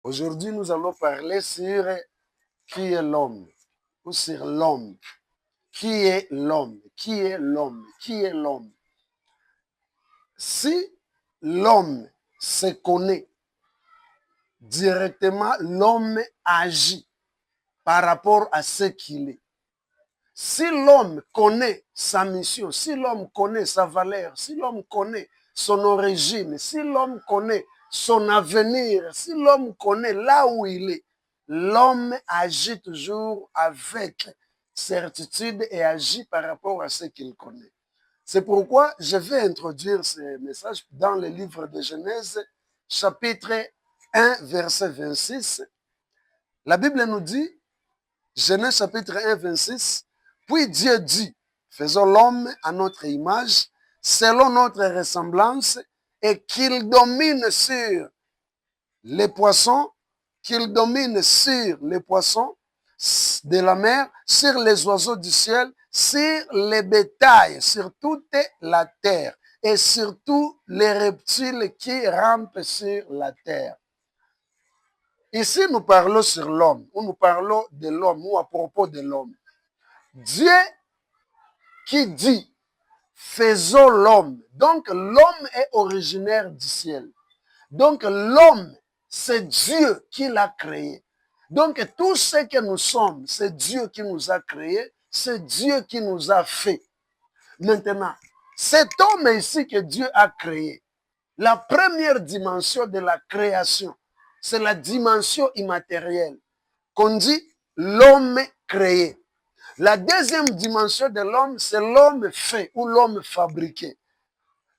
Aujourd'hui, nous allons parler sur qui est l'homme, ou sur l'homme. Qui est l'homme? Qui est l'homme? Qui est l'homme? Si l'homme se connaît directement, l'homme agit par rapport à ce qu'il est. Si l'homme connaît sa mission, si l'homme connaît sa valeur, si l'homme connaît son origine, si l'homme connaît son avenir, si l'homme connaît là où il est, l'homme agit toujours avec certitude et agit par rapport à ce qu'il connaît. C'est pourquoi je vais introduire ce message dans le livre de Genèse, chapitre 1, verset 26. La Bible nous dit, Genèse chapitre 1, 26, puis Dieu dit, faisons l'homme à notre image, selon notre ressemblance, et qu'il domine sur les poissons, qu'il domine sur les poissons de la mer, sur les oiseaux du ciel, sur les bétails, sur toute la terre, et sur tous les reptiles qui rampent sur la terre. Ici, nous parlons sur l'homme, ou nous parlons de l'homme, ou à propos de l'homme. Dieu qui dit, faisons l'homme. Donc, l'homme est originaire du ciel. Donc, l'homme, c'est Dieu qui l'a créé. Donc, tout ce que nous sommes, c'est Dieu qui nous a créés, c'est Dieu qui nous a fait. Maintenant, cet homme ici que Dieu a créé, la première dimension de la création, c'est la dimension immatérielle, qu'on dit l'homme créé. La deuxième dimension de l'homme, c'est l'homme fait ou l'homme fabriqué.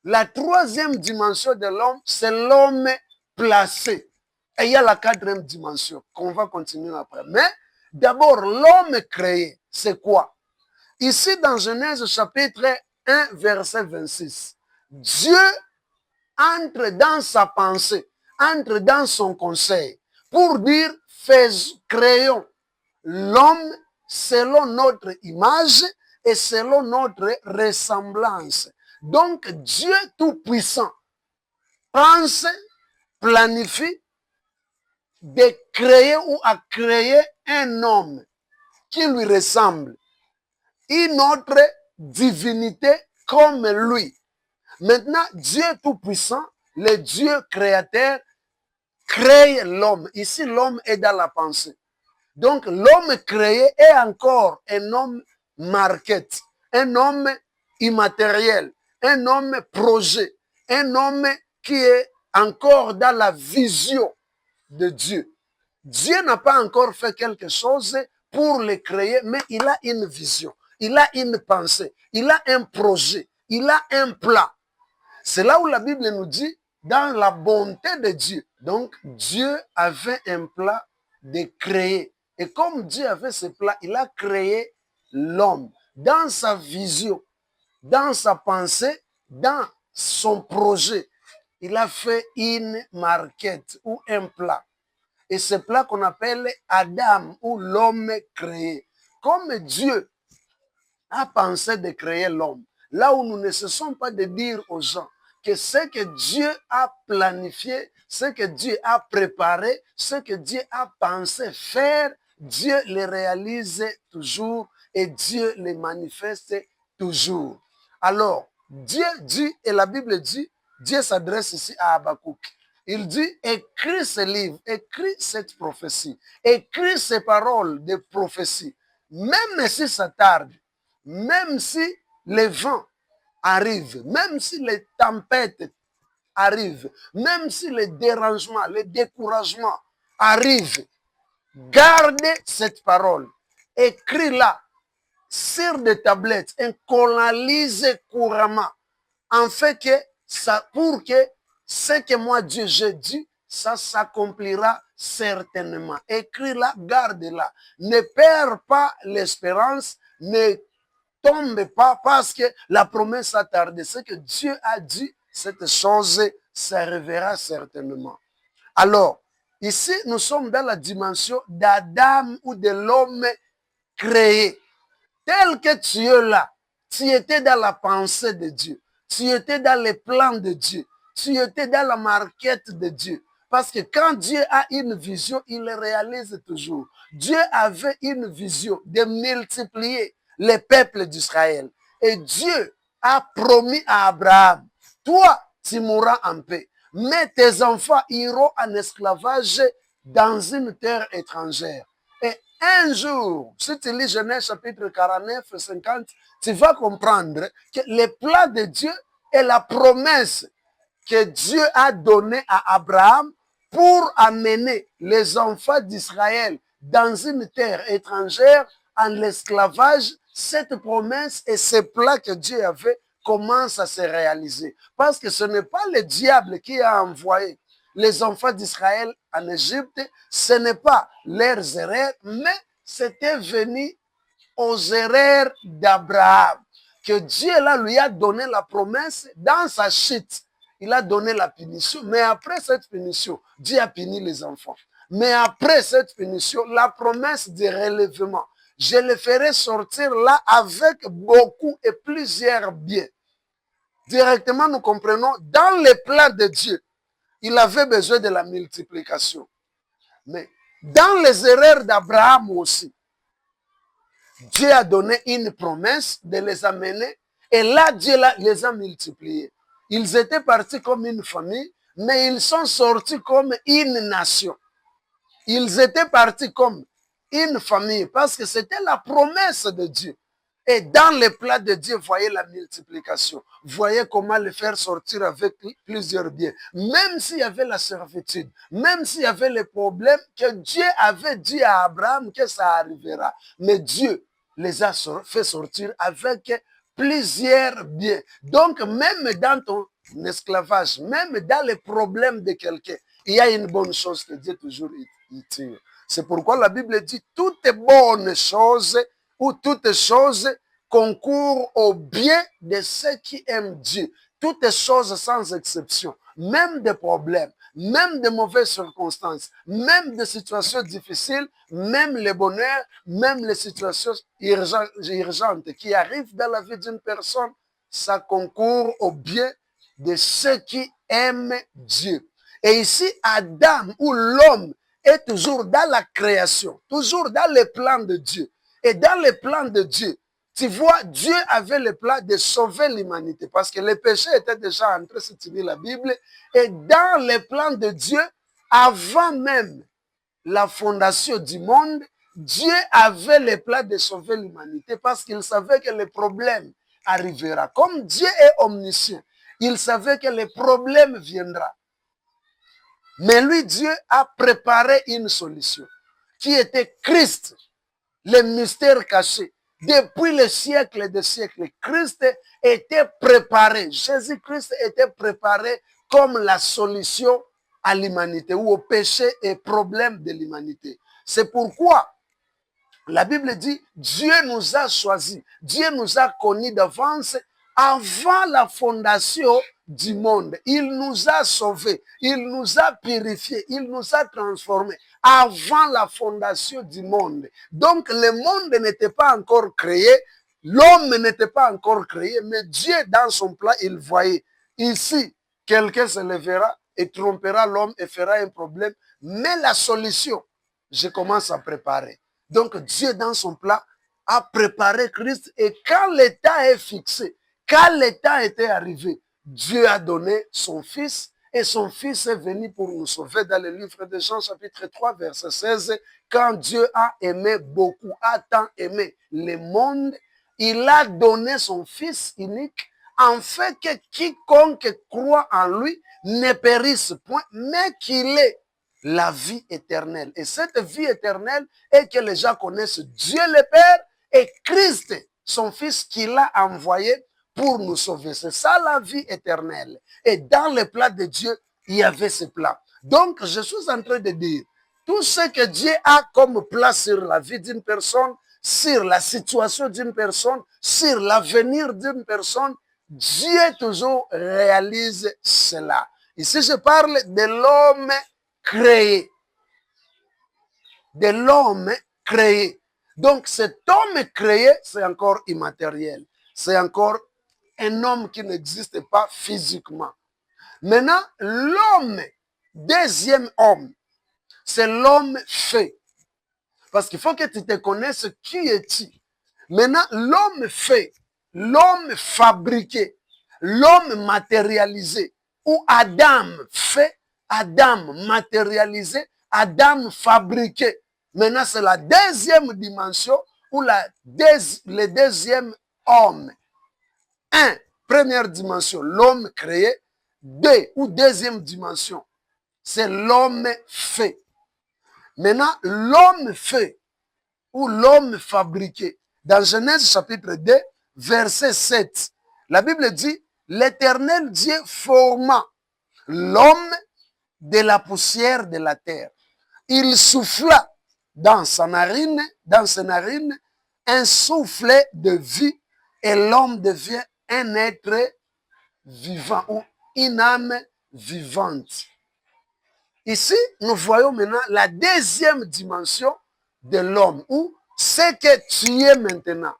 La troisième dimension de l'homme, c'est l'homme placé. Et il y a la quatrième dimension qu'on va continuer après. Mais d'abord, l'homme créé, c'est quoi? Ici, dans Genèse chapitre 1, verset 26, Dieu entre dans sa pensée, entre dans son conseil pour dire, créons l'homme selon notre image et selon notre ressemblance. Donc, Dieu Tout-Puissant pense, planifie de créer ou à créer un homme qui lui ressemble, une autre divinité comme lui. Maintenant, Dieu Tout-Puissant, le Dieu créateur, crée l'homme. Ici, l'homme est dans la pensée. Donc, l'homme créé est encore un homme market, un homme immatériel, un homme projet, un homme qui est encore dans la vision de Dieu. Dieu n'a pas encore fait quelque chose pour le créer, mais il a une vision, il a une pensée, il a un projet, il a un plan. C'est là où la Bible nous dit, dans la bonté de Dieu. Donc, Dieu avait un plan de créer. Et comme Dieu avait ce plan, il a créé l'homme dans sa vision, dans sa pensée, dans son projet. Il a fait une marquette ou un plan. Et ce plan qu'on appelle Adam ou l'homme créé. Comme Dieu a pensé de créer l'homme, là où nous ne cessons pas de dire aux gens que ce que Dieu a planifié, ce que Dieu a préparé, ce que Dieu a pensé faire, Dieu le réalise toujours et Dieu le manifeste toujours. Alors, Dieu dit, et la Bible dit, Dieu s'adresse ici à Habakkuk. Il dit, écris ce livre, écris cette prophétie, écris ces paroles de prophétie, même si ça tarde, même si les vents arrivent, même si les tempêtes arrivent, même si les dérangements, les découragements arrivent, gardez cette parole, écris-la sur des tablettes, incolonise couramment, en fait que ça, pour que ce que moi Dieu j'ai dit, ça s'accomplira certainement. Écris-la, garde-la. Ne perds pas l'espérance, ne tombe pas parce que la promesse a tardé. Ce que Dieu a dit, cette chose s'arrivera certainement. Alors, ici, nous sommes dans la dimension d'Adam ou de l'homme créé. Tel que tu es là, tu étais dans la pensée de Dieu, tu étais dans les plans de Dieu, tu étais dans la marquette de Dieu. Parce que quand Dieu a une vision, il le réalise toujours. Dieu avait une vision de multiplier les peuples d'Israël. Et Dieu a promis à Abraham, toi, tu mourras en paix, mais tes enfants iront en esclavage dans une terre étrangère. Et un jour, si tu lis Genèse chapitre 49, 50, tu vas comprendre que le plan de Dieu est la promesse que Dieu a donnée à Abraham pour amener les enfants d'Israël dans une terre étrangère en esclavage. Cette promesse et ce plan que Dieu avait commencent à se réaliser. Parce que ce n'est pas le diable qui a envoyé les enfants d'Israël en Égypte, ce n'est pas leurs erreurs, mais c'était venu aux erreurs d'Abraham. Que Dieu là lui a donné la promesse dans sa chute. Il a donné la punition. Mais après cette punition, Dieu a puni les enfants. Mais après cette punition, la promesse de relèvement, je le ferai sortir là avec beaucoup et plusieurs biens. Directement, nous comprenons, dans le plan de Dieu, il avait besoin de la multiplication. Mais dans les erreurs d'Abraham aussi, Dieu a donné une promesse de les amener et là, Dieu les a multipliés. Ils étaient partis comme une famille, mais ils sont sortis comme une nation. Ils étaient partis comme une famille parce que c'était la promesse de Dieu. Et dans le plan de Dieu, voyez la multiplication. Voyez comment le faire sortir avec plusieurs biens. Même s'il y avait la servitude, même s'il y avait les problèmes, que Dieu avait dit à Abraham que ça arrivera. Mais Dieu les a fait sortir avec plusieurs biens. Donc, même dans ton esclavage, même dans les problèmes de quelqu'un, il y a une bonne chose que Dieu toujours y tire. C'est pourquoi la Bible dit toutes bonnes choses ou toutes choses concourent au bien de ceux qui aiment Dieu. Toutes choses sans exception, même des problèmes, même de mauvaises circonstances, même des situations difficiles, même le bonheur, même les situations urgentes qui arrivent dans la vie d'une personne, ça concourt au bien de ceux qui aiment Dieu. Et ici, Adam ou l'homme est toujours dans la création, toujours dans le plan de Dieu. Et dans le plan de Dieu, tu vois, Dieu avait le plan de sauver l'humanité parce que le péché était déjà entré, si tu lis la Bible. Et dans le plan de Dieu, avant même la fondation du monde, Dieu avait le plan de sauver l'humanité parce qu'il savait que le problème arrivera. Comme Dieu est omniscient, il savait que le problème viendra. Mais lui, Dieu a préparé une solution qui était Christ, le mystère caché. Depuis le siècle des siècles, Christ était préparé. Jésus-Christ était préparé comme la solution à l'humanité ou au péché et problème de l'humanité. C'est pourquoi la Bible dit, Dieu nous a choisis, Dieu nous a connus d'avance avant la fondation du monde. Il nous a sauvés, il nous a purifiés, il nous a transformés avant la fondation du monde. Donc le monde n'était pas encore créé, l'homme n'était pas encore créé, mais Dieu dans son plan, il voyait ici, quelqu'un se lèvera et trompera l'homme et fera un problème, mais la solution, je commence à préparer. Donc Dieu dans son plan a préparé Christ et quand l'état est fixé, quand l'état était arrivé, Dieu a donné son Fils et son Fils est venu pour nous sauver dans le livre de Jean chapitre 3 verset 16. Quand Dieu a aimé beaucoup, a tant aimé le monde, il a donné son Fils unique afin que quiconque croit en lui ne périsse point, mais qu'il ait la vie éternelle. Et cette vie éternelle est que les gens connaissent Dieu le Père et Christ, son Fils qu'il a envoyé pour nous sauver. C'est ça la vie éternelle. Et dans le plan de Dieu, il y avait ce plan. Donc, je suis en train de dire, tout ce que Dieu a comme plan sur la vie d'une personne, sur la situation d'une personne, sur l'avenir d'une personne, Dieu toujours réalise cela. Ici, je parle de l'homme créé. De l'homme créé. Donc cet homme créé, c'est encore immatériel. C'est encore un homme qui n'existe pas physiquement. Maintenant, l'homme Deuxième homme, c'est l'homme fait. Parce qu'il faut que tu te connaisses qui es-tu. Maintenant, l'homme fait, l'homme fabriqué, l'homme matérialisé, ou Adam fait, Adam matérialisé, Adam fabriqué. Maintenant, c'est la deuxième dimension ou le deuxième homme. Un, première dimension, l'homme créé. Deux, ou deuxième dimension, c'est l'homme fait. Maintenant, l'homme fait ou l'homme fabriqué. Dans Genèse chapitre 2, verset 7, la Bible dit, l'Éternel Dieu forma l'homme de la poussière de la terre. Il souffla dans ses narines, un souffle de vie et l'homme devient un être vivant ou une âme vivante. Ici, nous voyons maintenant la deuxième dimension de l'homme, ou ce que tu es maintenant.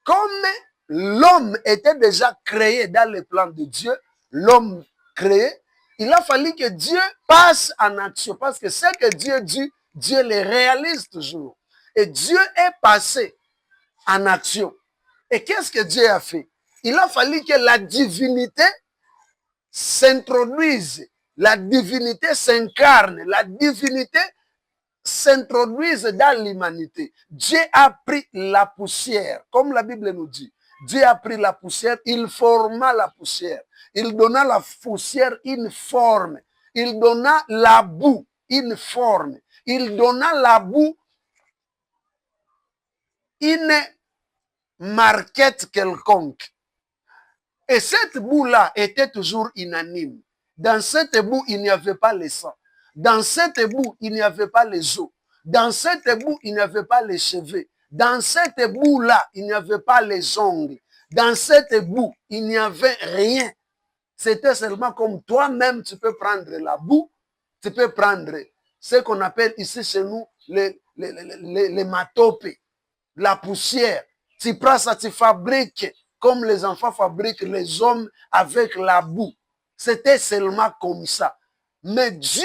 Comme l'homme était déjà créé dans le plan de Dieu, l'homme créé, il a fallu que Dieu passe en action, parce que ce que Dieu dit, Dieu le réalise toujours. Et Dieu est passé en action. Et qu'est-ce que Dieu a fait? Il a fallu que la divinité s'introduise, la divinité s'incarne, la divinité s'introduise dans l'humanité. Dieu a pris la poussière, comme la Bible nous dit. Dieu a pris la poussière, il forma la poussière. Il donna la poussière une forme. Il donna la boue une forme. Il donna la boue une marquette quelconque. Et cette boue-là était toujours unanime. Dans cette boue, il n'y avait pas le sang. Dans cette boue, il n'y avait pas les os. Dans cette boue, il n'y avait pas les cheveux. Dans cette boue-là, il n'y avait pas les ongles. Dans cette boue, il n'y avait rien. C'était seulement comme toi-même, tu peux prendre la boue, tu peux prendre ce qu'on appelle ici chez nous les matopes, la poussière. Tu prends ça, tu fabriques comme les enfants fabriquent les hommes avec la boue. C'était seulement comme ça. Mais Dieu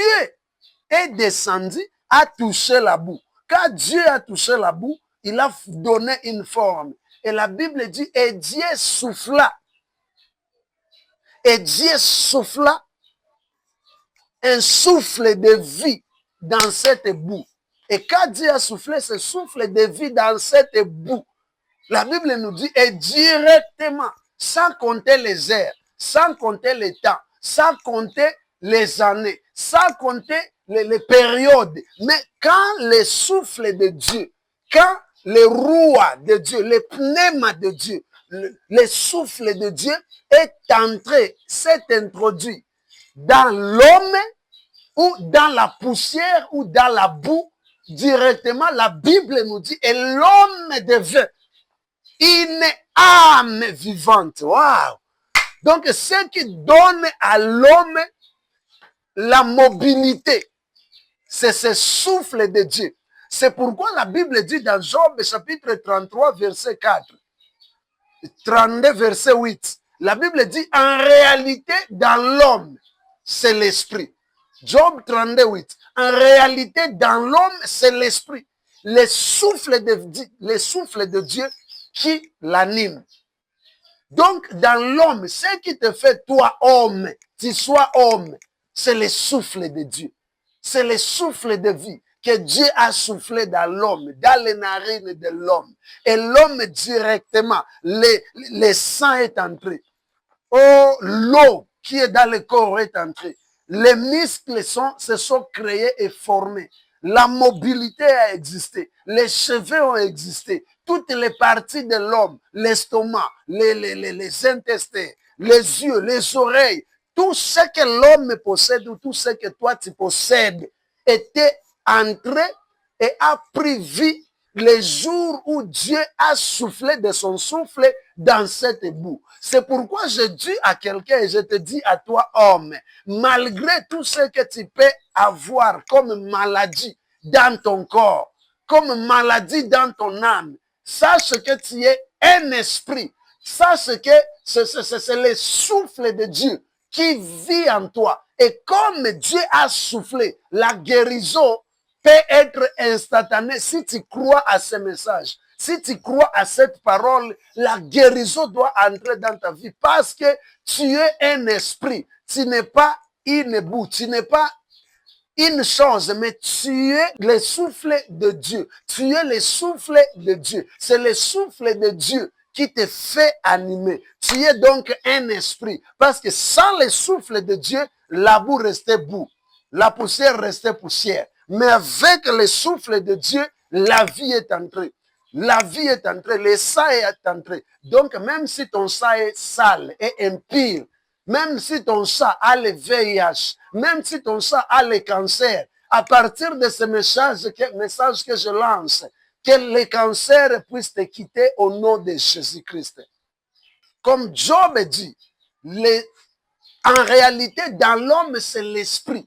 est descendu, a touché la boue. Quand Dieu a touché la boue, il a donné une forme. Et la Bible dit, et Dieu souffla. Et Dieu souffla un souffle de vie dans cette boue. Et quand Dieu a soufflé ce souffle de vie dans cette boue, la Bible nous dit, et directement, sans compter les heures, sans compter les temps, sans compter les années, sans compter les périodes, mais quand le souffle de Dieu, quand le roi de Dieu, le pneuma de Dieu, le souffle de Dieu est entré, s'est introduit dans l'homme ou dans la poussière ou dans la boue, directement, la Bible nous dit, et l'homme devint une âme vivante. Waouh! Donc, ce qui donne à l'homme la mobilité, c'est ce souffle de Dieu. C'est pourquoi la Bible dit dans Job chapitre 33, verset 4, 32, verset 8, la Bible dit en réalité dans l'homme, c'est l'esprit. Job 32, 8, en réalité dans l'homme, c'est l'esprit. Le souffle de Dieu qui l'anime. Donc, dans l'homme, ce qui te fait toi homme, tu sois homme, c'est le souffle de Dieu. C'est le souffle de vie que Dieu a soufflé dans l'homme, dans les narines de l'homme. Et l'homme directement, le sang est entré. Oh, l'eau qui est dans le corps est entrée. Les muscles se sont créés et formés. La mobilité a existé. Les cheveux ont existé. Toutes les parties de l'homme, l'estomac, les intestins, les yeux, les oreilles, tout ce que l'homme possède ou tout ce que toi tu possèdes était entré et a pris vie le jour où Dieu a soufflé de son souffle dans cette boue. C'est pourquoi je dis à quelqu'un et je te dis à toi, homme, malgré tout ce que tu peux avoir comme maladie dans ton corps, comme maladie dans ton âme, sache que tu es un esprit. Sache que c'est le souffle de Dieu qui vit en toi. Et comme Dieu a soufflé, la guérison peut être instantanée si tu crois à ce message. Si tu crois à cette parole, la guérison doit entrer dans ta vie parce que tu es un esprit. Tu n'es pas une boue, tu n'es pas une chose, mais tu es le souffle de Dieu. Tu es le souffle de Dieu. C'est le souffle de Dieu qui te fait animer. Tu es donc un esprit. Parce que sans le souffle de Dieu, la boue restait boue. La poussière restait poussière. Mais avec le souffle de Dieu, la vie est entrée. La vie est entrée, le sang est entré. Donc, même si ton sang est sale et impur, même si ton sang a le VIH, même si ton sang a le cancer, à partir de ce message que je lance, que le cancer puisse te quitter au nom de Jésus-Christ. Comme Job dit, en réalité, dans l'homme, c'est l'esprit.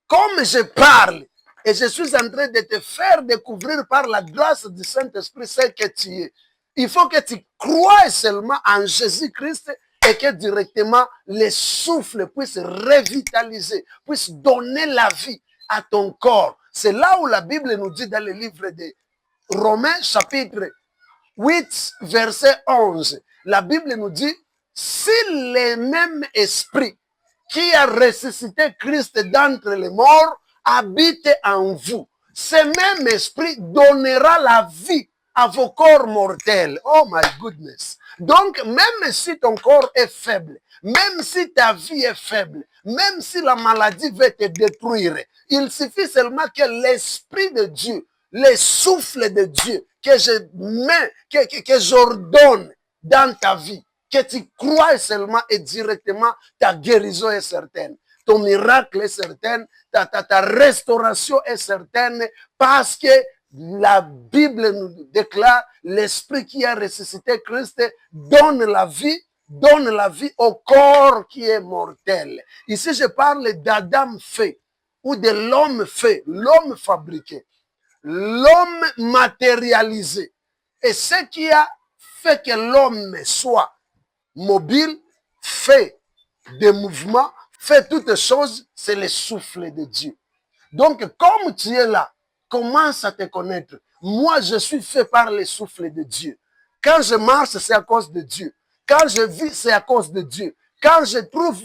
Comme je parle, et je suis en train de te faire découvrir par la grâce du Saint-Esprit ce que tu es. Il faut que tu croies seulement en Jésus-Christ et que directement le souffle puisse revitaliser, puisse donner la vie à ton corps. C'est là où la Bible nous dit dans le livre de Romains chapitre 8, verset 11. La Bible nous dit, si le même esprit qui a ressuscité Christ d'entre les morts habite en vous, ce même esprit donnera la vie à vos corps mortels. Oh my goodness. Donc, même si ton corps est faible, même si ta vie est faible, même si la maladie veut te détruire, il suffit seulement que l'Esprit de Dieu, le souffle de Dieu, que je mets, que j'ordonne dans ta vie, que tu crois seulement et directement, ta guérison est certaine. Ton miracle est certain, ta restauration est certaine, parce que la Bible nous déclare, l'Esprit qui a ressuscité Christ donne la vie au corps qui est mortel. Ici, je parle d'Adam fait, ou de l'homme fait, l'homme fabriqué, l'homme matérialisé. Et ce qui a fait que l'homme soit mobile, fait des mouvements, fait toutes choses, c'est le souffle de Dieu. Donc, comme tu es là, commence à te connaître. Moi, je suis fait par le souffle de Dieu. Quand je marche, c'est à cause de Dieu. Quand je vis, c'est à cause de Dieu. Quand je trouve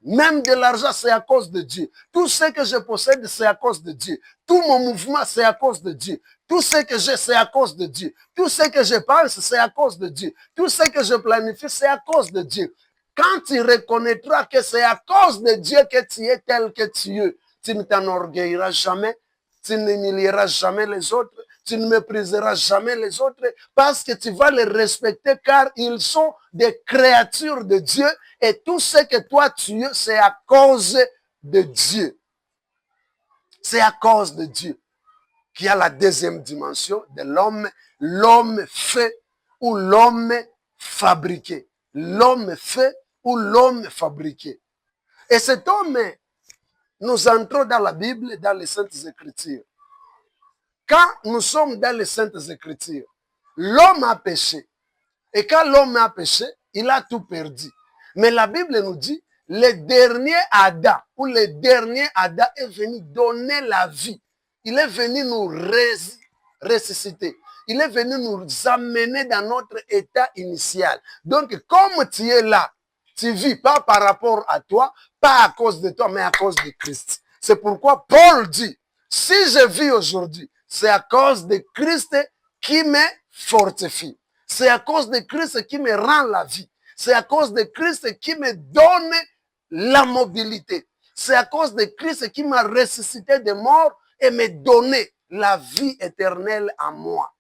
même de l'argent, c'est à cause de Dieu. Tout ce que je possède, c'est à cause de Dieu. Tout mon mouvement, c'est à cause de Dieu. Tout ce que j'ai, c'est à cause de Dieu. Tout ce que je pense, c'est à cause de Dieu. Tout ce que je planifie, c'est à cause de Dieu. Quand tu reconnaîtras que c'est à cause de Dieu que tu es tel que tu es, tu ne t'enorgueilliras jamais, tu n'humilieras jamais les autres, tu ne mépriseras jamais les autres, parce que tu vas les respecter car ils sont des créatures de Dieu et tout ce que toi tu es, c'est à cause de Dieu. C'est à cause de Dieu qu'il y a la deuxième dimension de l'homme, l'homme fait ou l'homme fabriqué. L'homme fait ou l'homme fabriqué. Et cet homme, nous entrons dans la Bible, dans les Saintes Écritures. Quand nous sommes dans les Saintes Écritures, l'homme a péché. Et quand l'homme a péché, il a tout perdu. Mais la Bible nous dit, le dernier Adam, ou le dernier Adam est venu donner la vie. Il est venu nous ressusciter. Il est venu nous amener dans notre état initial. Donc, comme tu es là, tu vis pas par rapport à toi, pas à cause de toi, mais à cause de Christ. C'est pourquoi Paul dit, si je vis aujourd'hui, c'est à cause de Christ qui me fortifie. C'est à cause de Christ qui me rend la vie. C'est à cause de Christ qui me donne la mobilité. C'est à cause de Christ qui m'a ressuscité de mort et me donné la vie éternelle à moi.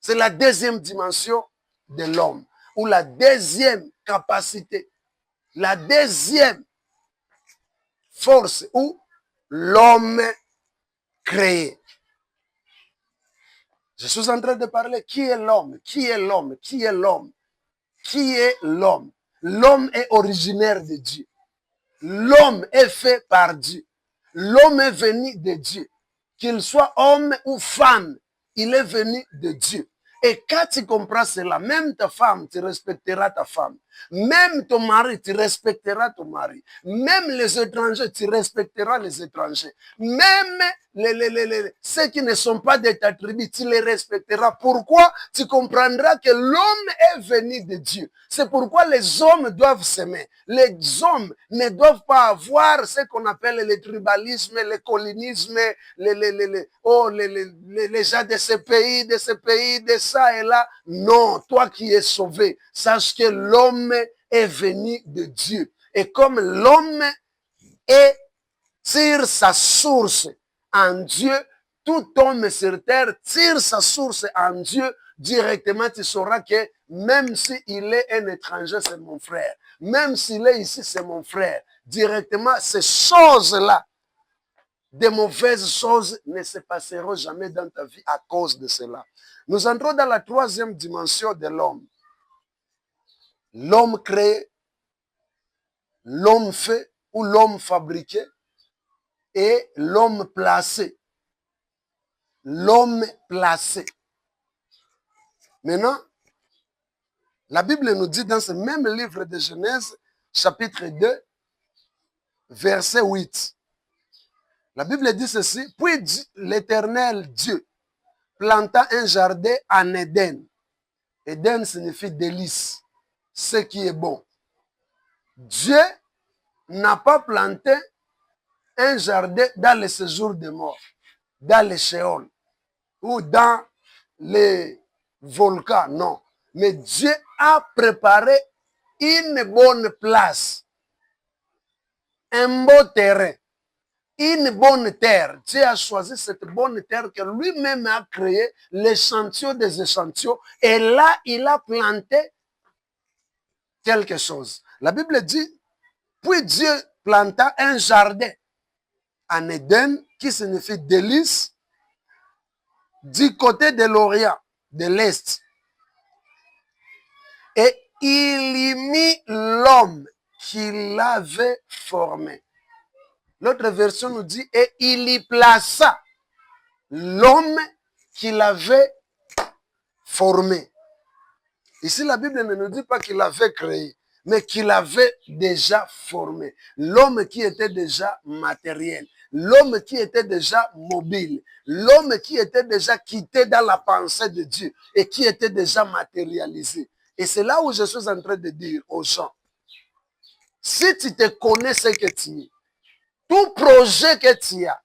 C'est la deuxième dimension de l'homme, ou la deuxième capacité, la deuxième force où l'homme créé. Je suis en train de parler qui est l'homme, qui est l'homme, qui est l'homme, qui est l'homme. L'homme est originaire de Dieu. L'homme est fait par Dieu. L'homme est venu de Dieu. Qu'il soit homme ou femme, il est venu de Dieu. Et quand tu comprends cela, même ta femme, tu respecteras ta femme. Même ton mari, tu respecteras ton mari. Même les étrangers, tu respecteras les étrangers. Même ceux qui ne sont pas de ta tribu, tu les respecteras. Pourquoi? Tu comprendras que l'homme est venu de Dieu. C'est pourquoi les hommes doivent s'aimer. Les hommes ne doivent pas avoir ce qu'on appelle le tribalisme, le colonisme, les gens de ce pays, de ça et là. Non, toi qui es sauvé, sache que l'homme est venu de Dieu. Et comme l'homme tire sa source en Dieu, tout homme sur terre tire sa source en Dieu, directement tu sauras que même s'il est un étranger, c'est mon frère. Même s'il est ici, c'est mon frère. Directement, ces choses-là, de mauvaises choses ne se passeront jamais dans ta vie à cause de cela. Nous entrons dans la troisième dimension de l'homme. L'homme créé, l'homme fait ou l'homme fabriqué et l'homme placé. L'homme placé. Maintenant, la Bible nous dit dans ce même livre de Genèse, chapitre 2, verset 8. La Bible dit ceci, puis l'Éternel Dieu planta un jardin en Éden. Éden signifie délice, ce qui est bon. Dieu n'a pas planté un jardin dans le séjour des morts, dans les Sheol ou dans les volcans, non. Mais Dieu a préparé une bonne place, un beau terrain, une bonne terre. Dieu a choisi cette bonne terre que lui-même a créé, l'échantillon des échantillons, et là, il a planté quelque chose. La Bible dit, puis Dieu planta un jardin en Éden, qui signifie délice, du côté de l'Orient, de l'Est. Et il y mit l'homme qu'il avait formé. L'autre version nous dit, et il y plaça l'homme qu'il avait formé. Ici, la Bible ne nous dit pas qu'il avait créé, mais qu'il avait déjà formé. L'homme qui était déjà matériel, l'homme qui était déjà mobile, l'homme qui était déjà quitté dans la pensée de Dieu et qui était déjà matérialisé. Et c'est là où je suis en train de dire aux gens, si tu te connais ce que tu es, tout projet que tu as,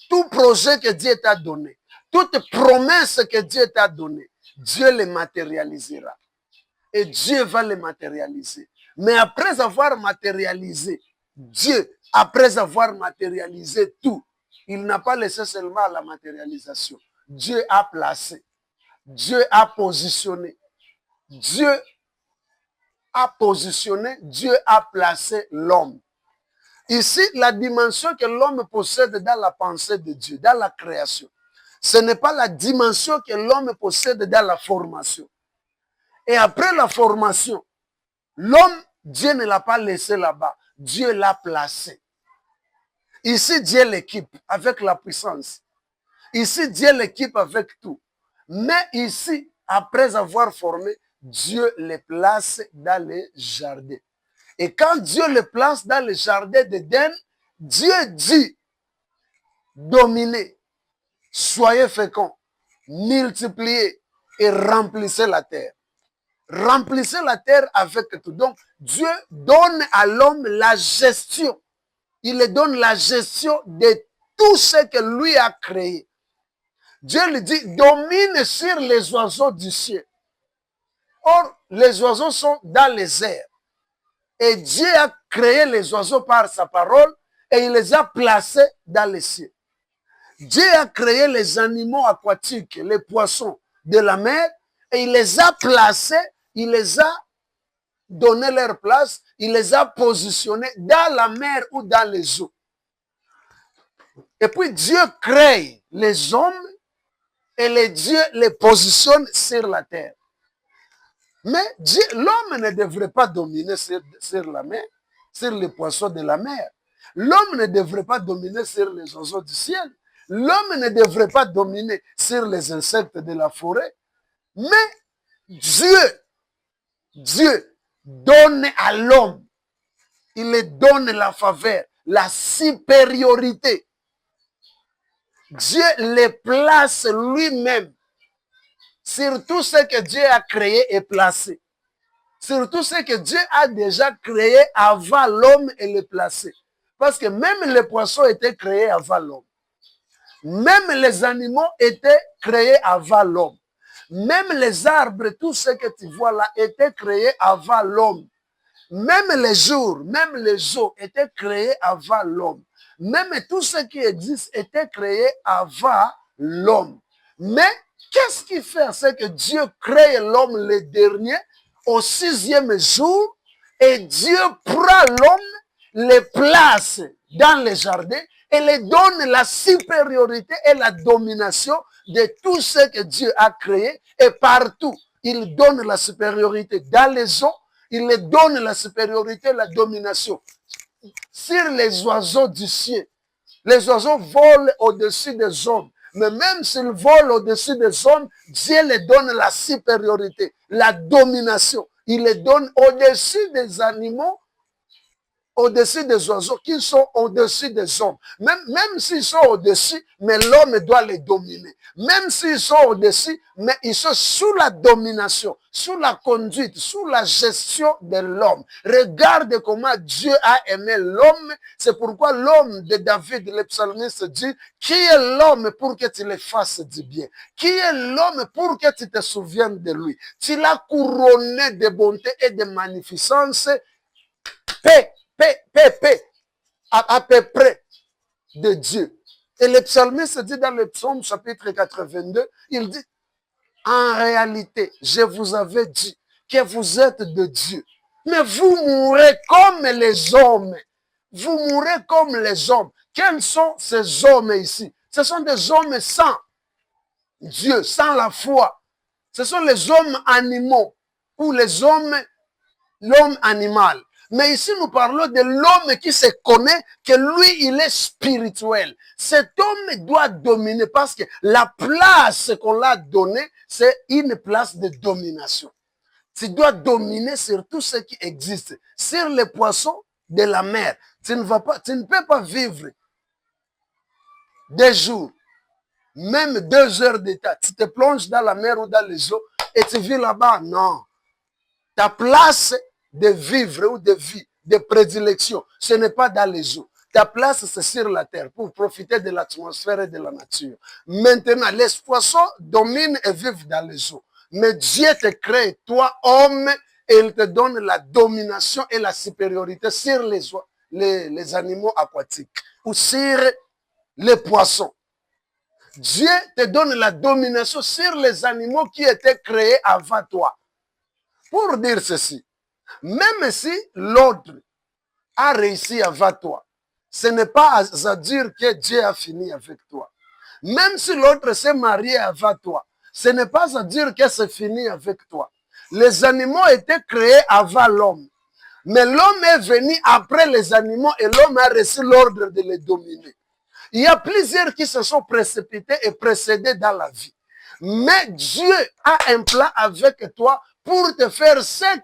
tout projet que Dieu t'a donné, toute promesse que Dieu t'a donnée, Dieu les matérialisera. Et Dieu va les matérialiser. Mais après avoir matérialisé, Dieu, après avoir matérialisé tout, il n'a pas laissé seulement la matérialisation. Dieu a placé, Dieu a positionné, Dieu a positionné, Dieu a placé l'homme. Ici, la dimension que l'homme possède dans la pensée de Dieu, dans la création, ce n'est pas la dimension que l'homme possède dans la formation. Et après la formation, l'homme, Dieu ne l'a pas laissé là-bas. Dieu l'a placé. Ici, Dieu l'équipe avec la puissance. Ici, Dieu l'équipe avec tout. Mais ici, après avoir formé, Dieu les place dans les jardins. Et quand Dieu les place dans le jardin d'Éden, Dieu dit, dominez, soyez féconds, multipliez et remplissez la terre. Remplissez la terre avec tout. Donc, Dieu donne à l'homme la gestion. Il lui donne la gestion de tout ce que lui a créé. Dieu lui dit, domine sur les oiseaux du ciel. Or, les oiseaux sont dans les airs. Et Dieu a créé les oiseaux par sa parole et il les a placés dans les cieux. Dieu a créé les animaux aquatiques, les poissons de la mer, et il les a placés, il les a donné leur place, il les a positionnés dans la mer ou dans les eaux. Et puis Dieu crée les hommes et Dieu les positionne sur la terre. Mais l'homme ne devrait pas dominer sur la mer, sur les poissons de la mer. L'homme ne devrait pas dominer sur les oiseaux du ciel. L'homme ne devrait pas dominer sur les insectes de la forêt. Mais Dieu donne à l'homme, il lui donne la faveur, la supériorité. Dieu les place lui-même sur tout ce que Dieu a créé et placé. Sur tout ce que Dieu a déjà créé avant l'homme et le placer. Parce que même les poissons étaient créés avant l'homme. Même les animaux étaient créés avant l'homme. Même les arbres, tout ce que tu vois là, étaient créés avant l'homme. Même les jours, même les eaux étaient créés avant l'homme. Même tout ce qui existe était créé avant l'homme. Mais qu'est-ce qui fait? C'est que Dieu crée l'homme le dernier au 6e jour et Dieu prend l'homme, le place dans le jardin et lui donne la supériorité et la domination de tout ce que Dieu a créé et partout. Il donne la supériorité dans les eaux, il lui donne la supériorité et la domination sur les oiseaux du ciel. Les oiseaux volent au-dessus des hommes. Mais même s'ils volent au-dessus des hommes, Dieu les donne la supériorité, la domination. Il les donne au-dessus des animaux, au-dessus des oiseaux qui sont au-dessus des hommes. Même s'ils sont au-dessus, mais l'homme doit les dominer. Même s'ils sont au-dessus, mais ils sont sous la domination, sous la conduite, sous la gestion de l'homme. Regarde comment Dieu a aimé l'homme. C'est pourquoi l'homme de David, le psalmiste, dit, qui est l'homme pour que tu le fasses du bien? Qui est l'homme pour que tu te souviennes de lui? Tu l'as couronné de bonté et de magnificence. Paix, à peu près de Dieu. Et le psalmiste dit dans le psaume chapitre 82, il dit, en réalité, je vous avais dit que vous êtes de Dieu. Mais vous mourrez comme les hommes. Vous mourrez comme les hommes. Quels sont ces hommes ici? Ce sont des hommes sans Dieu, sans la foi. Ce sont les hommes animaux ou les hommes, l'homme animal. Mais ici, nous parlons de l'homme qui se connaît, que lui, il est spirituel. Cet homme doit dominer parce que la place qu'on l'a donnée, c'est une place de domination. Tu dois dominer sur tout ce qui existe. Sur les poissons de la mer. Tu ne peux pas vivre des jours, même 2 heures d'état. Tu te plonges dans la mer ou dans les eaux et tu vis là-bas. Non. Ta place de vivre ou de vie, de prédilection, ce n'est pas dans les eaux. Ta place, c'est sur la terre pour profiter de l'atmosphère et de la nature. Maintenant, les poissons dominent et vivent dans les eaux. Mais Dieu te crée, toi, homme, et il te donne la domination et la supériorité sur les animaux aquatiques ou sur les poissons. Dieu te donne la domination sur les animaux qui étaient créés avant toi. Pour dire ceci, même si l'autre a réussi avant toi, ce n'est pas à dire que Dieu a fini avec toi. Même si l'autre s'est marié avant toi, ce n'est pas à dire que c'est fini avec toi. Les animaux étaient créés avant l'homme. Mais l'homme est venu après les animaux et l'homme a reçu l'ordre de les dominer. Il y a plusieurs qui se sont précipités et précédés dans la vie. Mais Dieu a un plan avec toi pour te faire ce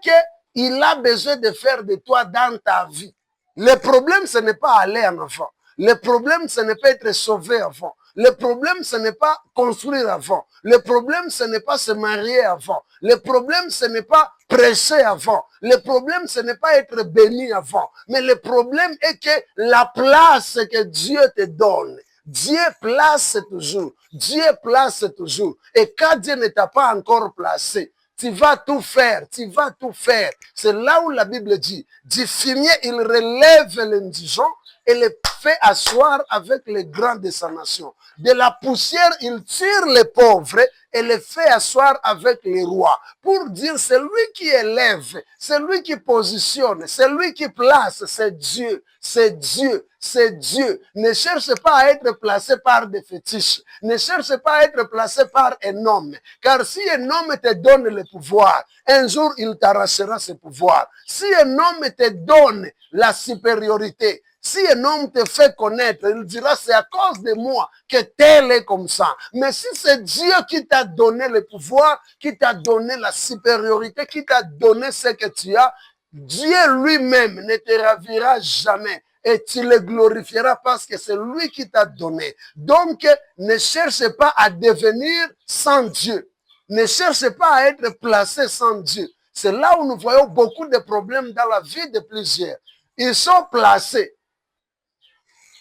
qu'il a besoin de faire de toi dans ta vie. Le problème, ce n'est pas aller en avant. Le problème, ce n'est pas être sauvé avant. Le problème, ce n'est pas construire avant. Le problème, ce n'est pas se marier avant. Le problème, ce n'est pas prêcher avant. Le problème, ce n'est pas être béni avant. Mais le problème est que la place que Dieu te donne, Dieu place toujours. Dieu place toujours. Et quand Dieu ne t'a pas encore placé, tu vas tout faire, tu vas tout faire. C'est là où la Bible dit, du fumier, il relève l'indigent et le fait asseoir avec les grands de sa nation. De la poussière, il tire les pauvres et les fait asseoir avec les rois. Pour dire, c'est lui qui élève, c'est lui qui positionne, c'est lui qui place, c'est Dieu, c'est Dieu, c'est Dieu. Ne cherche pas à être placé par des fétiches. Ne cherche pas à être placé par un homme. Car si un homme te donne le pouvoir, un jour il t'arrachera ce pouvoir. Si un homme te donne la supériorité, Si un homme te fait connaître, il dira c'est à cause de moi que tel est comme ça. Mais si c'est Dieu qui t'a donné le pouvoir, qui t'a donné la supériorité, qui t'a donné ce que tu as, Dieu lui-même ne te ravira jamais. Et tu le glorifieras parce que c'est lui qui t'a donné. Donc, ne cherche pas à devenir sans Dieu. Ne cherche pas à être placé sans Dieu. C'est là où nous voyons beaucoup de problèmes dans la vie de plusieurs. Ils sont placés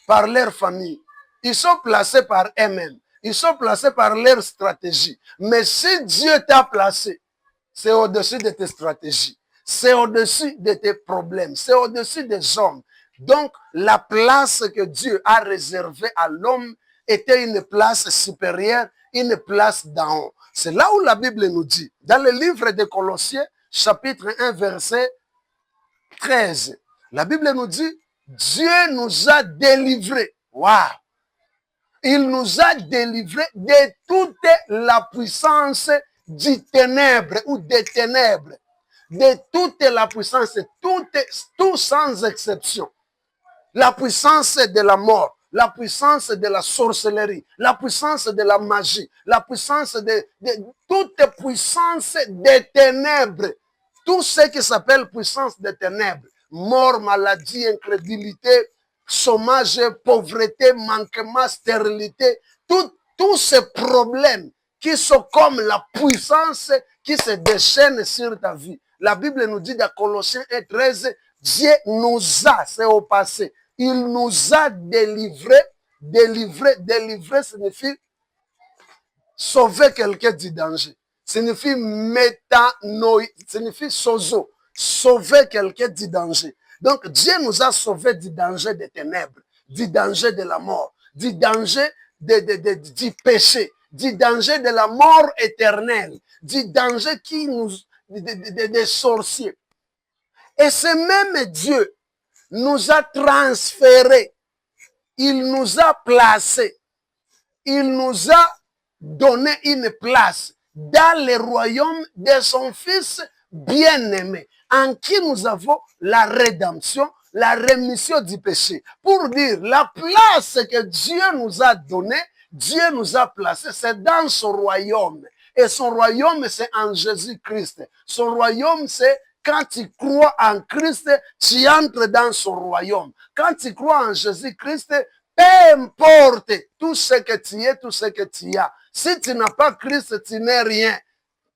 par leur famille. Ils sont placés par eux-mêmes. Ils sont placés par leur stratégie. Mais si Dieu t'a placé, c'est au-dessus de tes stratégies. C'est au-dessus de tes problèmes. C'est au-dessus des hommes. Donc, la place que Dieu a réservée à l'homme était une place supérieure, une place d'en haut. C'est là où la Bible nous dit, dans le livre de Colossiens, chapitre 1, verset 13, la Bible nous dit, Dieu nous a délivrés. Waouh! Il nous a délivrés de toute la puissance du ténèbre ou des ténèbres. De toute la puissance, tout sans exception. La puissance de la mort, la puissance de la sorcellerie, la puissance de la magie, la puissance de toute puissance des ténèbres. Tout ce qui s'appelle puissance des ténèbres, mort, maladie, incrédulité, chômage, pauvreté, manquement, stérilité, tous ces problèmes qui sont comme la puissance qui se déchaîne sur ta vie. La Bible nous dit dans Colossiens 1,13, Dieu nous a, c'est au passé, il nous a délivrés. Délivrer signifie sauver quelqu'un du danger. Signifie signifie sozo, sauver quelqu'un du danger. Donc Dieu nous a sauvés du danger des ténèbres, du danger de la mort, du danger du péché, du danger de la mort éternelle, du danger des sorciers. Et ce même Dieu nous a transférés, il nous a placés, il nous a donné une place dans le royaume de son Fils bien-aimé, en qui nous avons la rédemption, la rémission du péché. Pour dire, la place que Dieu nous a donnée, Dieu nous a placés, c'est dans son royaume. Et son royaume, c'est en Jésus-Christ. Son royaume, c'est quand tu crois en Christ, tu entres dans son royaume. Quand tu crois en Jésus-Christ, peu importe tout ce que tu es, tout ce que tu as. Si tu n'as pas Christ, tu n'es rien.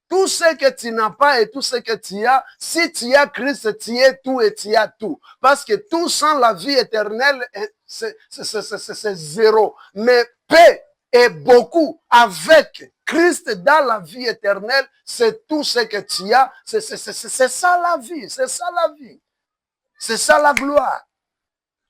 Tout ce que tu n'as pas et tout ce que tu as, si tu as Christ, tu es tout et tu as tout. Parce que tout sans la vie éternelle, c'est zéro. Mais paix et beaucoup avec Christ dans la vie éternelle, c'est tout ce que tu as. C'est ça la vie, c'est ça la vie. C'est ça la gloire.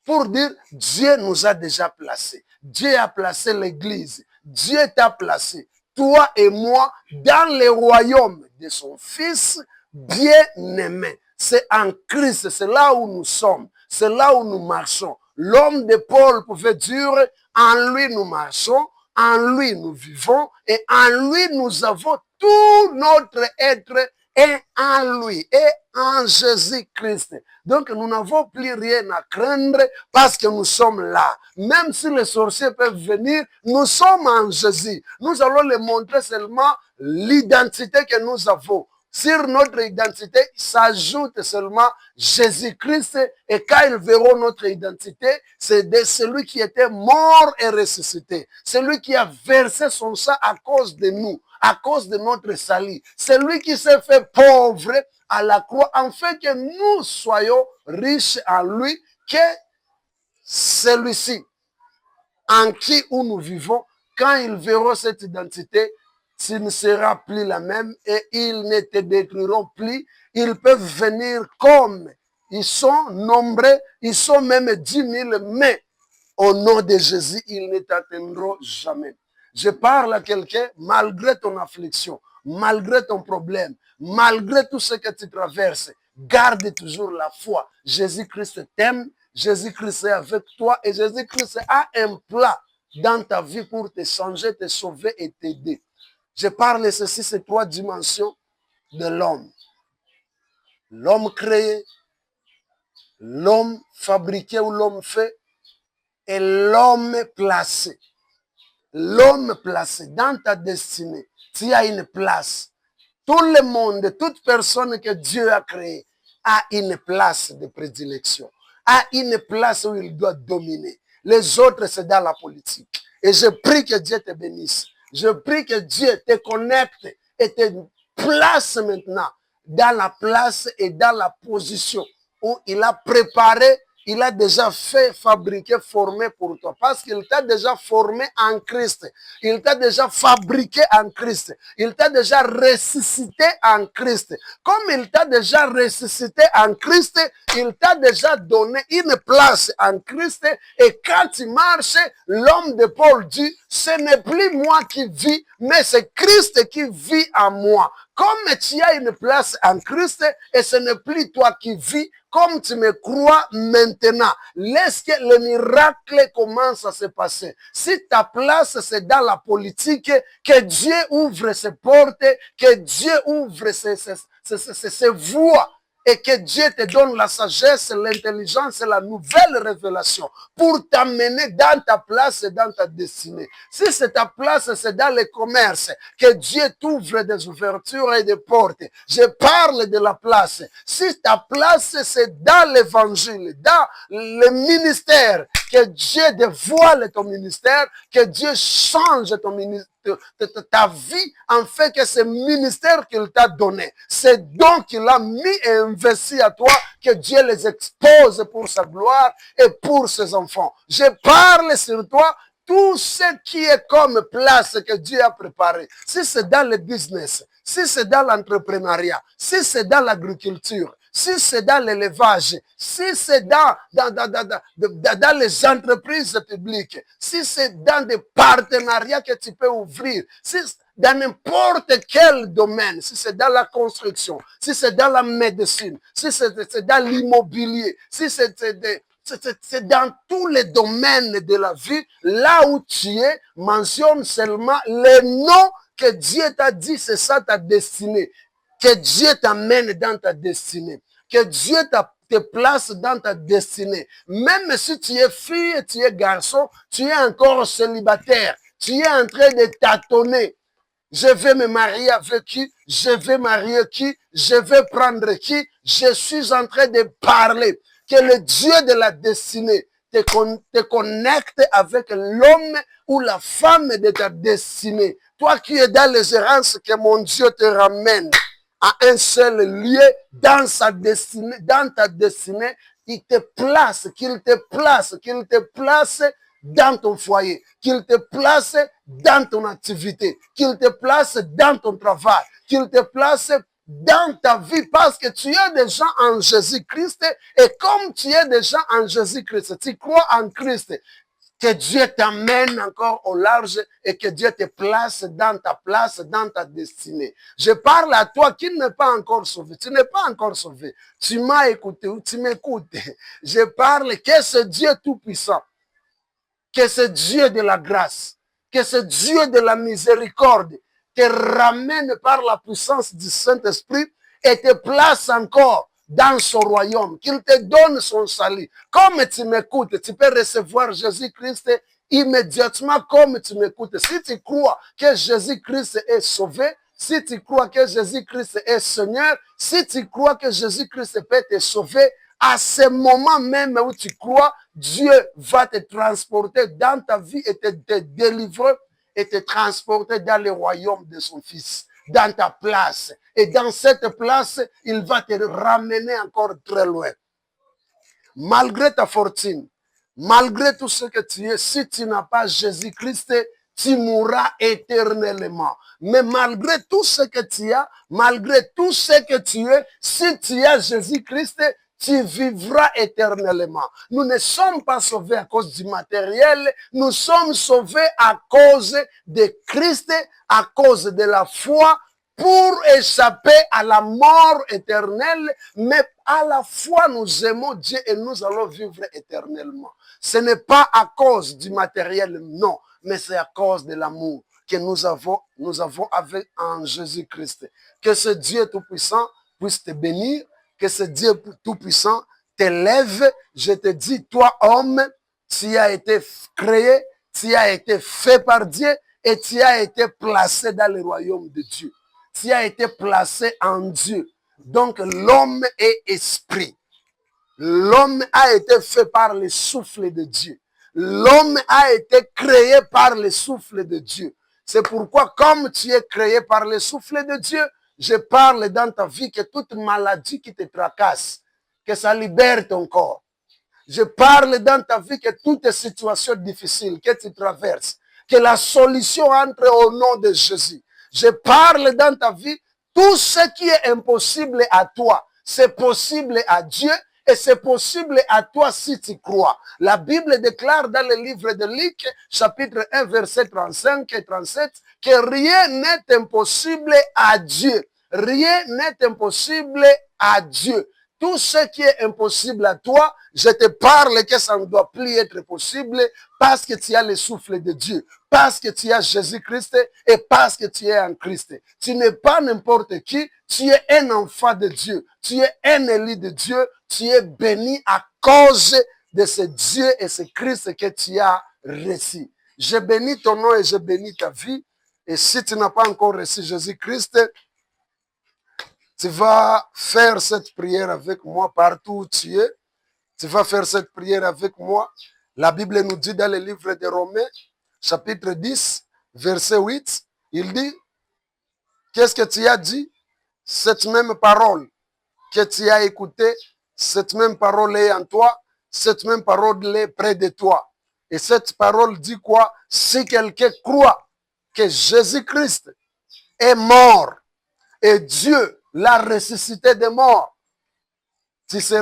Pour dire, Dieu nous a déjà placés. Dieu a placé l'Église. Dieu t'a placé, toi et moi, dans le royaume de son Fils bien-aimé. C'est en Christ, c'est là où nous sommes. C'est là où nous marchons. L'homme de Paul pouvait dire, en lui nous marchons, en lui nous vivons et en lui nous avons tout notre être et en lui et en Jésus-Christ. Donc nous n'avons plus rien à craindre parce que nous sommes là. Même si les sorciers peuvent venir, nous sommes en Jésus. Nous allons leur montrer seulement l'identité que nous avons. Sur notre identité, s'ajoute seulement Jésus-Christ. Et quand ils verront notre identité, c'est de celui qui était mort et ressuscité. Celui qui a versé son sang à cause de nous, à cause de notre salut. Celui qui s'est fait pauvre à la croix, afin que nous soyons riches en lui, que celui-ci, en qui où nous vivons, quand ils verront cette identité, tu ne seras plus la même et ils ne te détruiront plus. Ils peuvent venir comme ils sont nombreux, ils sont même 10 000, mais au nom de Jésus, ils ne t'atteindront jamais. Je parle à quelqu'un, malgré ton affliction, malgré ton problème, malgré tout ce que tu traverses, garde toujours la foi. Jésus-Christ t'aime, Jésus-Christ est avec toi et Jésus-Christ a un plat dans ta vie pour te changer, te sauver et t'aider. Je parle de ceci, ces trois dimensions de l'homme. L'homme créé, L'homme fabriqué ou l'homme fait et l'homme placé. L'homme placé dans ta destinée, tu as une place. Tout le monde, toute personne que Dieu a créée a une place de prédilection, a une place où il doit dominer. Les autres, c'est dans la politique. Et je prie que Dieu te bénisse. Je prie que Dieu te connecte et te place maintenant dans la place et dans la position où il a préparé, il a déjà fait, fabriquer, formé pour toi. Parce qu'il t'a déjà formé en Christ. Il t'a déjà fabriqué en Christ. Il t'a déjà ressuscité en Christ. Comme il t'a déjà ressuscité en Christ, il t'a déjà donné une place en Christ. Et quand tu marches, l'homme de Paul dit, ce n'est plus moi qui vis, mais c'est Christ qui vit en moi. Comme tu as une place en Christ et ce n'est plus toi qui vis, comme tu me crois maintenant, laisse que le miracle commence à se passer. Si ta place c'est dans la politique, que Dieu ouvre ses portes, que Dieu ouvre ses voies. Et que Dieu te donne la sagesse, l'intelligence et la nouvelle révélation pour t'amener dans ta place et dans ta destinée. Si c'est ta place, c'est dans le commerce, que Dieu t'ouvre des ouvertures et des portes. Je parle de la place. Si ta place, c'est dans l'évangile, dans le ministère, que Dieu dévoile ton ministère, que Dieu change ton ministère, ta vie, en fait que ce ministère qu'il t'a donné, c'est donc qu'il a mis et investi à toi, que Dieu les expose pour sa gloire et pour ses enfants. Je parle sur toi tout ce qui est comme place que Dieu a préparé. Si c'est dans le business, si c'est dans l'entrepreneuriat, si c'est dans l'agriculture, si c'est dans l'élevage, si c'est dans les entreprises publiques, si c'est dans des partenariats que tu peux ouvrir, si dans n'importe quel domaine, si c'est dans la construction, si c'est dans la médecine, si c'est dans l'immobilier, si c'est dans tous les domaines de la vie, là où tu es, mentionne seulement les noms que Dieu t'a dit, c'est ça ta destinée. Que Dieu t'amène dans ta destinée. Que Dieu te place dans ta destinée. Même si tu es fille, tu es garçon, tu es encore célibataire. Tu es en train de tâtonner. Je vais me marier avec qui? Je vais marier qui? Je vais prendre qui? Je suis en train de parler. Que le Dieu de la destinée te connecte avec l'homme ou la femme de ta destinée. Toi qui es dans les errances, que mon Dieu te ramène à un seul lieu dans sa destinée, dans ta destinée, il te place, qu'il te place, qu'il te place dans ton foyer, qu'il te place dans ton activité, qu'il te place dans ton travail, qu'il te place dans ta vie, parce que tu es déjà en Jésus-Christ, et comme tu es déjà en Jésus-Christ, tu crois en Christ, que Dieu t'amène encore au large et que Dieu te place dans ta place, dans ta destinée. Je parle à toi qui n'es pas encore sauvé. Tu n'es pas encore sauvé. Tu m'as écouté ou tu m'écoutes. Je parle que ce Dieu tout-puissant, que ce Dieu de la grâce, que ce Dieu de la miséricorde te ramène par la puissance du Saint-Esprit et te place encore dans son royaume, qu'il te donne son salut. Comme tu m'écoutes, tu peux recevoir Jésus-Christ immédiatement comme tu m'écoutes. Si tu crois que Jésus-Christ est sauvé, si tu crois que Jésus-Christ est Seigneur, si tu crois que Jésus-Christ peut te sauver, à ce moment même où tu crois, Dieu va te transporter dans ta vie et te délivrer et te transporter dans le royaume de son Fils, dans ta place. Et dans cette place, il va te ramener encore très loin. Malgré ta fortune, malgré tout ce que tu es, si tu n'as pas Jésus-Christ, tu mourras éternellement. Mais malgré tout ce que tu as, malgré tout ce que tu es, si tu as Jésus-Christ, tu vivras éternellement. Nous ne sommes pas sauvés à cause du matériel, nous sommes sauvés à cause de Christ, à cause de la foi, pour échapper à la mort éternelle, mais à la fois nous aimons Dieu et nous allons vivre éternellement. Ce n'est pas à cause du matériel, non, mais c'est à cause de l'amour que nous avons avec en Jésus-Christ. Que ce Dieu tout-puissant puisse te bénir, que ce Dieu tout-puissant t'élève, je te dis, toi homme, tu as été créé, tu as été fait par Dieu et tu as été placé dans le royaume de Dieu. Tu as été placé en Dieu. Donc l'homme est esprit. L'homme a été fait par le souffle de Dieu. L'homme a été créé par le souffle de Dieu. C'est pourquoi, comme tu es créé par le souffle de Dieu, je parle dans ta vie que toute maladie qui te tracasse, que ça libère ton corps. Je parle dans ta vie que toutes les situations difficiles que tu traverses, que la solution entre au nom de Jésus. Je parle dans ta vie, tout ce qui est impossible à toi, c'est possible à Dieu et c'est possible à toi si tu crois. La Bible déclare dans le livre de Luc, chapitre 1, verset 35 et 37, que rien n'est impossible à Dieu. Rien n'est impossible à Dieu. Tout ce qui est impossible à toi, je te parle que ça ne doit plus être possible parce que tu as le souffle de Dieu, parce que tu as Jésus-Christ et parce que tu es en Christ. Tu n'es pas n'importe qui, tu es un enfant de Dieu, tu es un élu de Dieu, tu es béni à cause de ce Dieu et ce Christ que tu as reçu. Je bénis ton nom et je bénis ta vie. Et si tu n'as pas encore reçu Jésus-Christ, tu vas faire cette prière avec moi partout où tu es. Tu vas faire cette prière avec moi. La Bible nous dit dans le livre de Romains, chapitre 10, verset 8, il dit, qu'est-ce que tu as dit? Cette même parole que tu as écoutée, cette même parole est en toi, cette même parole est près de toi. Et cette parole dit quoi? Si quelqu'un croit que Jésus-Christ est mort et Dieu l'a ressuscité des morts,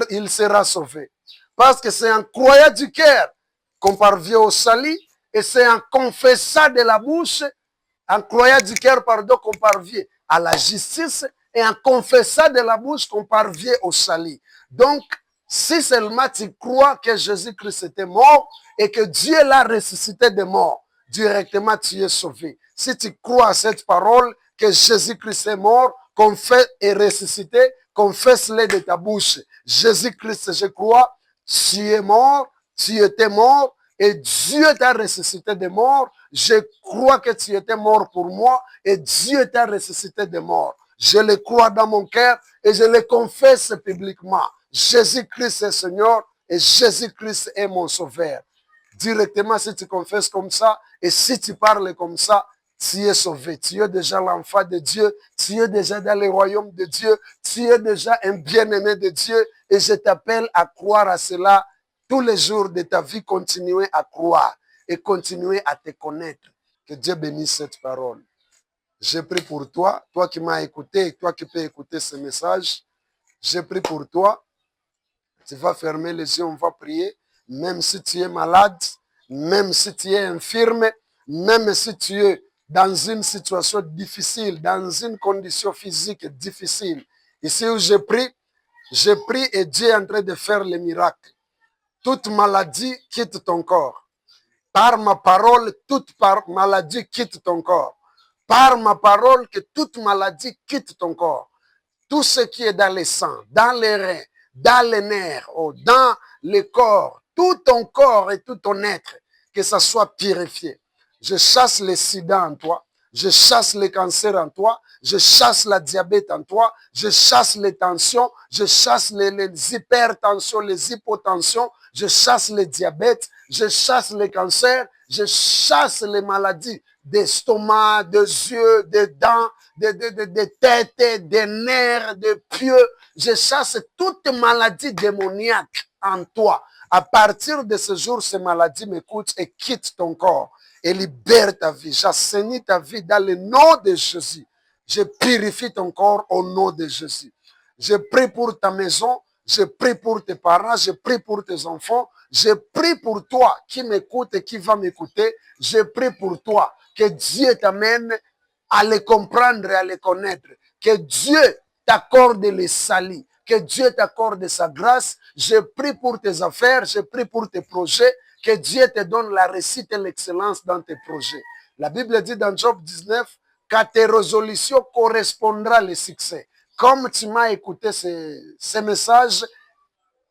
il sera sauvé. Parce que c'est en croyant du cœur qu'on parvient au salut et c'est en confessant de la bouche, en croyant du cœur, pardon, qu'on parvient à la justice et en confessant de la bouche qu'on parvient au salut. Donc, si seulement tu crois que Jésus-Christ était mort et que Dieu l'a ressuscité des morts, directement tu es sauvé. Si tu crois à cette parole que Jésus-Christ est mort, confesse et ressuscité, confesse-le de ta bouche. Jésus-Christ, je crois, tu es mort, tu étais mort et Dieu t'a ressuscité des morts. Je crois que tu étais mort pour moi et Dieu t'a ressuscité des morts. Je le crois dans mon cœur et je le confesse publiquement. Jésus-Christ est Seigneur et Jésus-Christ est mon sauveur. Directement, si tu confesses comme ça et si tu parles comme ça, tu es sauvé. Tu es déjà l'enfant de Dieu. Tu es déjà dans le royaume de Dieu. Tu es déjà un bien-aimé de Dieu. Et je t'appelle à croire à cela tous les jours de ta vie. Continuer à croire et continuer à te connaître. Que Dieu bénisse cette parole. Je prie pour toi, toi qui m'as écouté et toi qui peux écouter ce message. Je prie pour toi. Tu vas fermer les yeux, on va prier. Même si tu es malade, même si tu es infirme, même si tu es dans une situation difficile, dans une condition physique difficile. Ici où je prie et Dieu est en train de faire le miracle. Toute maladie quitte ton corps. Par ma parole, toute maladie quitte ton corps. Par ma parole, que toute maladie quitte ton corps. Tout ce qui est dans les sangs, dans les reins, dans les nerfs, dans le corps, tout ton corps et tout ton être, que ça soit purifié. Je chasse le sida en toi, je chasse le cancer en toi, je chasse la diabète en toi, je chasse les tensions, je chasse les hypertensions, les hypotensions, je chasse le diabète, je chasse le cancer, je chasse les maladies d'estomac, de yeux, de dents, de tête, des nerfs, de pieux. Je chasse toute maladie démoniaque en toi. À partir de ce jour, ces maladies m'écoutent et quittent ton corps et libère ta vie. J'assainis ta vie dans le nom de Jésus. Je purifie ton corps au nom de Jésus. Je prie pour ta maison, je prie pour tes parents, je prie pour tes enfants, je prie pour toi qui m'écoute et qui va m'écouter. Je prie pour toi que Dieu t'amène à les comprendre et à les connaître. Que Dieu t'accorde les salis. Que Dieu t'accorde sa grâce. Je prie pour tes affaires, je prie pour tes projets. Que Dieu te donne la réussite et l'excellence dans tes projets. La Bible dit dans Job 19 qu'à tes résolutions correspondra le succès. Comme tu m'as écouté ce message,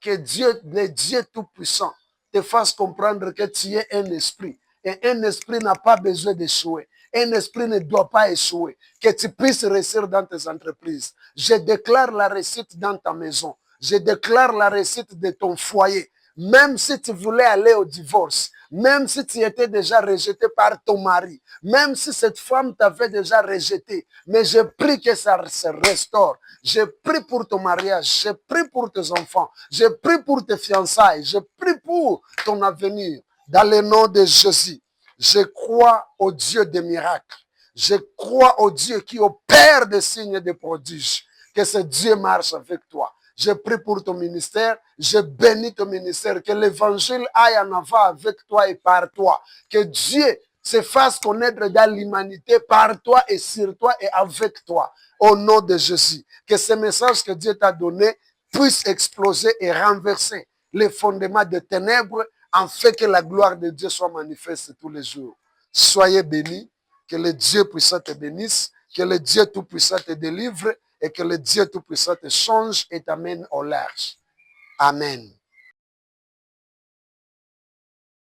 que Dieu, le Dieu Tout-Puissant, te fasse comprendre que tu es un esprit. Et un esprit n'a pas besoin d'échouer. Un esprit ne doit pas échouer. Que tu puisses réussir dans tes entreprises. Je déclare la réussite dans ta maison. Je déclare la réussite de ton foyer. Même si tu voulais aller au divorce, même si tu étais déjà rejeté par ton mari, même si cette femme t'avait déjà rejeté, mais je prie que ça se restaure. Je prie pour ton mariage, je prie pour tes enfants, je prie pour tes fiançailles, je prie pour ton avenir. Dans le nom de Jésus, je crois au Dieu des miracles. Je crois au Dieu qui opère des signes et des prodiges. Que ce Dieu marche avec toi. Je prie pour ton ministère, je bénis ton ministère, que l'évangile aille en avant avec toi et par toi. Que Dieu se fasse connaître dans l'humanité par toi et sur toi et avec toi. Au nom de Jésus. Que ce message que Dieu t'a donné puisse exploser et renverser les fondements des ténèbres afin que la gloire de Dieu soit manifeste tous les jours. Soyez bénis, que le Dieu puissant te bénisse, que le Dieu tout-puissant te délivre et que le Dieu tout-puissant te change et t'amène au large. Amen.